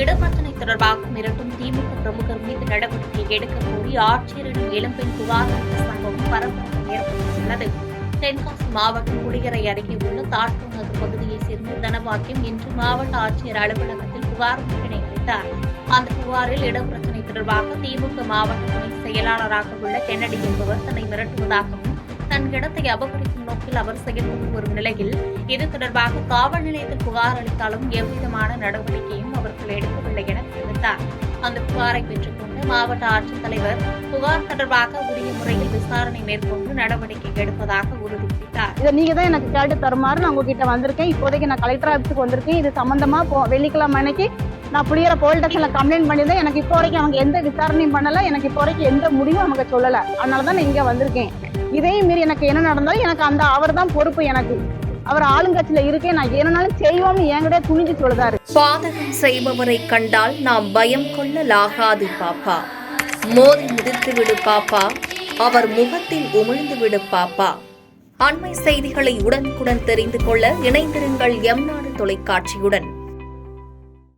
இடப்பிரச்சனை தொடர்பாக மிரட்டும் திமுக பிரமுகர் மீது நடவடிக்கை எடுக்க கோரி ஆட்சியரிடம் இளம்பெண் புகார் அளித்த சம்பவம் பரபரப்பை ஏற்படுத்தியுள்ளது. தென்காசி மாவட்டம் குடியரை அருகே உள்ள தாட்கோநகர் பகுதியைச் சேர்ந்த தனபாக்கியம் இன்று மாவட்ட ஆட்சியர் அலுவலகத்தில் புகார் ஒன்றினை அளித்தார். அந்த புகாரில் இடப்பிரச்சனை தொடர்பாக திமுக மாவட்ட துணை செயலாளராக உள்ள கென்னடி என்பவர் தன்னை மிரட்டுவதாகவும் தன் இடத்தை அபகரிக்கும் நோக்கில் அவர் செயல்பட்டு வரும் நிலையில் இது தொடர்பாக காவல் நிலையத்தில் புகார் அளித்தாலும் எவ்விதமான நடவடிக்கையும் அவர்கள் எடுக்கவில்லை என தெரிவித்தார். அந்த புகாரை பெற்றுக்கொண்ட மாவட்ட ஆட்சித்தலைவர் புகார் தொடர்பாக உரிய முறையில் விசாரணை மேற்கொண்டு நடவடிக்கை எடுப்பதாக உறுதியளித்தார். இதை நீங்க தான் எனக்கு கேட்டு தருமாறு நான் உங்ககிட்ட வந்திருக்கேன். இப்போதைக்கு நான் கலெக்டர் ஆஃபீஸுக்கு வந்திருக்கேன். இது சம்பந்தமா வெள்ளிக்கிழமை அன்னைக்கு நான் புளியர போலீஸ் ஸ்டேஷன்ல கம்ப்ளைண்ட் பண்ணியிருந்தேன். எனக்கு இப்போ வரைக்கும் அவங்க எந்த விசாரணையும் பண்ணல. எனக்கு இப்போ வரைக்கும் எந்த முடிவும் அவங்க சொல்லல. அதனாலதான் நான் இங்க வந்திருக்கேன். இதையும் மீறி எனக்கு என்ன நடந்தாலும் எனக்கு அவர் தான் பொறுப்பு. எனக்கு அவர் ஆளுங்கட்சியில இருக்கேன். நான் என்னன்னாலும் செய்வோம்னு என்கிட்ட துணிஞ்சு சொல்லுதாரு. பாதகம் செய்பவரை கண்டால் நாம் பயம் கொள்ளலாகாது பாப்பா. மோதி மிதித்து விடு பாப்பா, அவர் முகத்தில் உமிழ்ந்து விடு பாப்பா. அண்மை செய்திகளை உடனுக்குடன் தெரிந்து கொள்ள இணைந்திருங்கள் எம் நாடு தொலைக்காட்சியுடன்.